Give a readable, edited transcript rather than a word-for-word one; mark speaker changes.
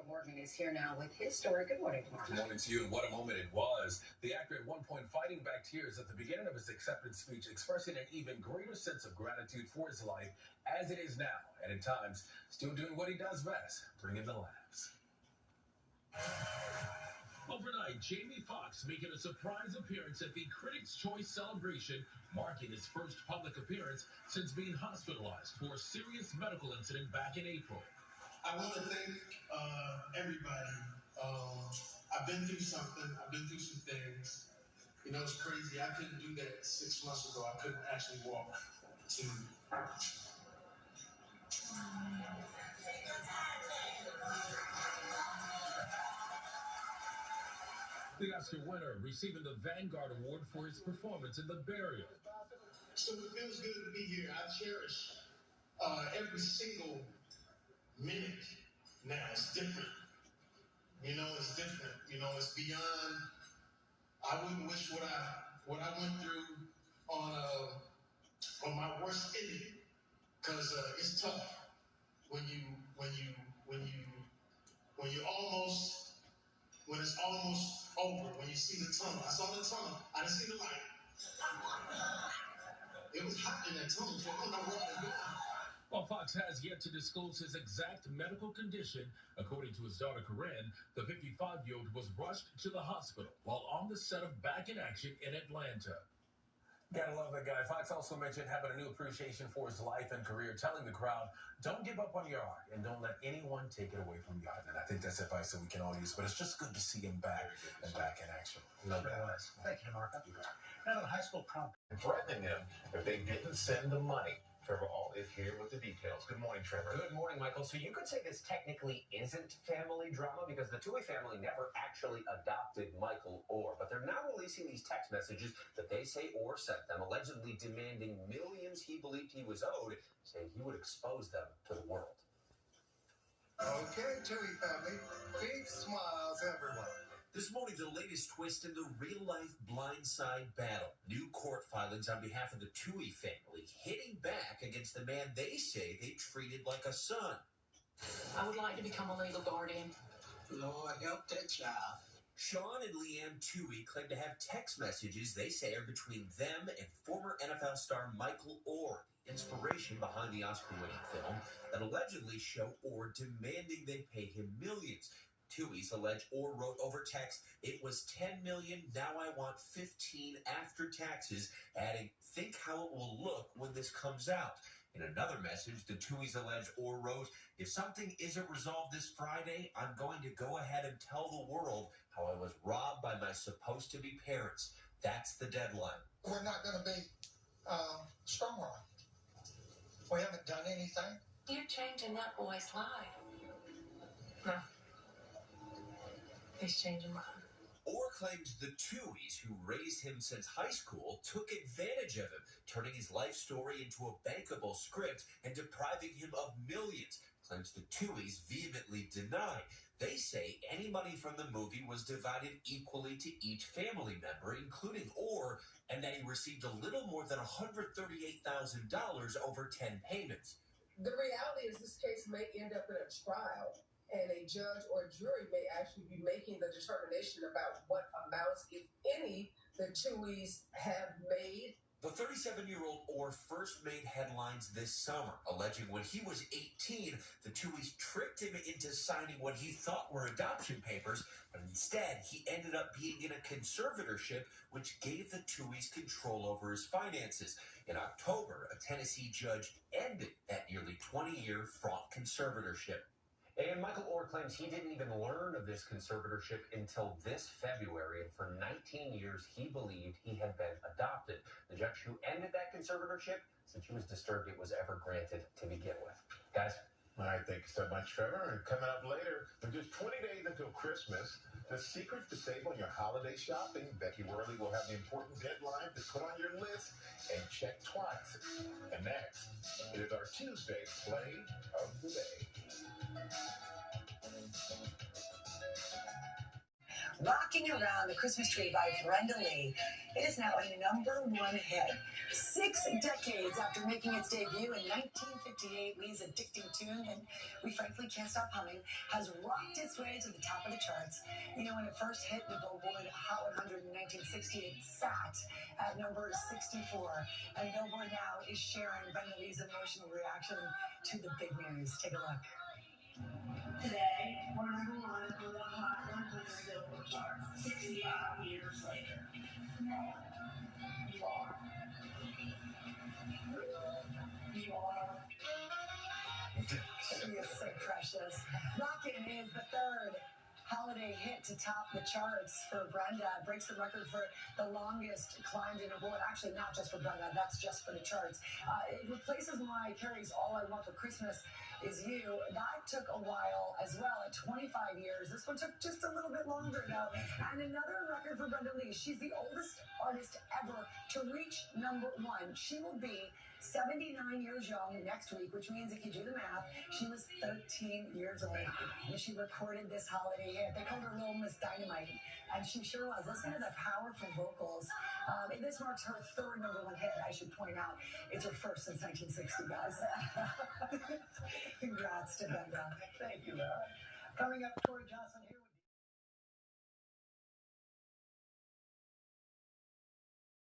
Speaker 1: Morgan is here now with his story. Good morning, Mark.
Speaker 2: Good morning to you, and what a moment it was. The actor at one point fighting back tears at the beginning of his acceptance speech, expressing an even greater sense of gratitude for his life as it is now, and at times, still doing what he does best, bringing the laughs. Overnight, Jamie Foxx making a surprise appearance at the Critics' Choice celebration, marking his first public appearance since being hospitalized for a serious medical incident back in April.
Speaker 3: I want to thank everybody. I've been through something. I've been through some things. You know, it's crazy. I couldn't do that 6 months ago. I couldn't actually walk to...
Speaker 2: The Oscar winner receiving the Vanguard Award for his performance in The Burial.
Speaker 3: So it feels good to be here. I cherish every single minute now. It's different. You know, it's different. You know, it's beyond. I wouldn't wish what I went through on my worst enemy, because it's tough when it's almost over, when you see the tunnel. I saw the tunnel. I didn't see the light. It was hot in that tunnel, so I don't know where I was going.
Speaker 2: While Fox has yet to disclose his exact medical condition, according to his daughter Corinne, the 55-year-old was rushed to the hospital while on the set of Back in Action in Atlanta. Gotta love that guy. Fox also mentioned having a new appreciation for his life and career, telling the crowd, don't give up on your art and don't let anyone take it away from you. And I think that's advice that we can all use, but it's just good to see him back and back in action.
Speaker 4: Love that. Thank you, Mark. Now the high school prom.
Speaker 5: Threatening them if they didn't send the money. Trevor All is here with the details. Good morning, Trevor.
Speaker 6: Good morning, Michael. So you could say this technically isn't family drama because the Toohey family never actually adopted Michael Orr, but they're now releasing these text messages that they say Orr sent them, allegedly demanding millions he believed he was owed, saying he would expose them to the world.
Speaker 7: Okay, Toohey family, big smiles, everyone.
Speaker 8: This morning, the latest twist in the real-life blindside battle. New court filings on behalf of the Toohey family hitting back against the man they say they treated like a son.
Speaker 9: I would like to become a legal guardian.
Speaker 7: Lord, help that child.
Speaker 8: Sean and Leanne Toohey claim to have text messages they say are between them and former NFL star Michael Orr, inspiration behind the Oscar-winning film that allegedly show Orr demanding they pay him millions. Tooheys allege Orr wrote over text, "It was $10 million, now I want $15 after taxes," adding, "Think how it will look when this comes out." In another message, the Tooheys allege Orr wrote, "If something isn't resolved this Friday, I'm going to go ahead and tell the world how I was robbed by my supposed-to-be parents. That's the deadline."
Speaker 7: We're not going to be strong-armed. We haven't done anything.
Speaker 9: You're changing that boy's life. No. He's changing mine.
Speaker 8: Orr claims the Tooheys, who raised him since high school, took advantage of him, turning his life story into a bankable script and depriving him of millions. Claims the Tooheys vehemently deny. They say any money from the movie was divided equally to each family member, including Orr, and that he received a little more than $138,000 over 10 payments.
Speaker 10: The reality is this case may end up in a trial, and a judge or a jury may actually be making the determination about what amounts, if any, the Tooheys have made.
Speaker 8: The 37-year-old Orr first made headlines this summer, alleging when he was 18, the Tooheys tricked him into signing what he thought were adoption papers, but instead he ended up being in a conservatorship, which gave the Tooheys control over his finances. In October, a Tennessee judge ended that nearly 20-year fraught conservatorship.
Speaker 6: And Michael Orr claims he didn't even learn of this conservatorship until this February, and for 19 years he believed he had been adopted. The judge who ended that conservatorship said she was disturbed it was ever granted to begin with. Guys?
Speaker 5: All right, thank you so much, Trevor. And coming up later, in just 20 days until Christmas, the secret to save on your holiday shopping. Becky Worley will have the important deadline to put on your list and check twice. And next, it is our Tuesday play of the day.
Speaker 1: Rocking Around the Christmas Tree by Brenda Lee. It is now a #1 hit.
Speaker 11: 6 decades after making its debut in 1958, Lee's addicting tune, and we frankly can't stop humming, has rocked its way to the top of the charts. You know, when it first hit the Billboard Hot 100 in 1960, it sat at number 64. And Billboard now is sharing Brenda Lee's emotional reaction to the big news. Take a look.
Speaker 12: Today, we're number one on the Hot 100 Billboard charts, 65 years later. You are. You are.
Speaker 11: She is so precious. Rockin' is the third holiday hit to top the charts for Brenda. It breaks the record for the longest climbed in a row. Actually, not just for Brenda, that's just for the charts. It replaces Mariah Carey's All I Want for Christmas Is You. That took a while as well, at 25 years. This one took just a little bit longer, though. And another record for Brenda Lee. She's the oldest artist ever to reach number one. She will be 79 years young next week, which means if you do the math, she was 13 years old when she recorded this holiday hit. They called her Little Miss Dynamite, and she sure was. Listen to the powerful vocals. This marks her third number one hit, I should point out. It's her first since 1960, guys. Congrats to Brenda.
Speaker 4: Thank you, Laura. Coming up, Tori Johnson here.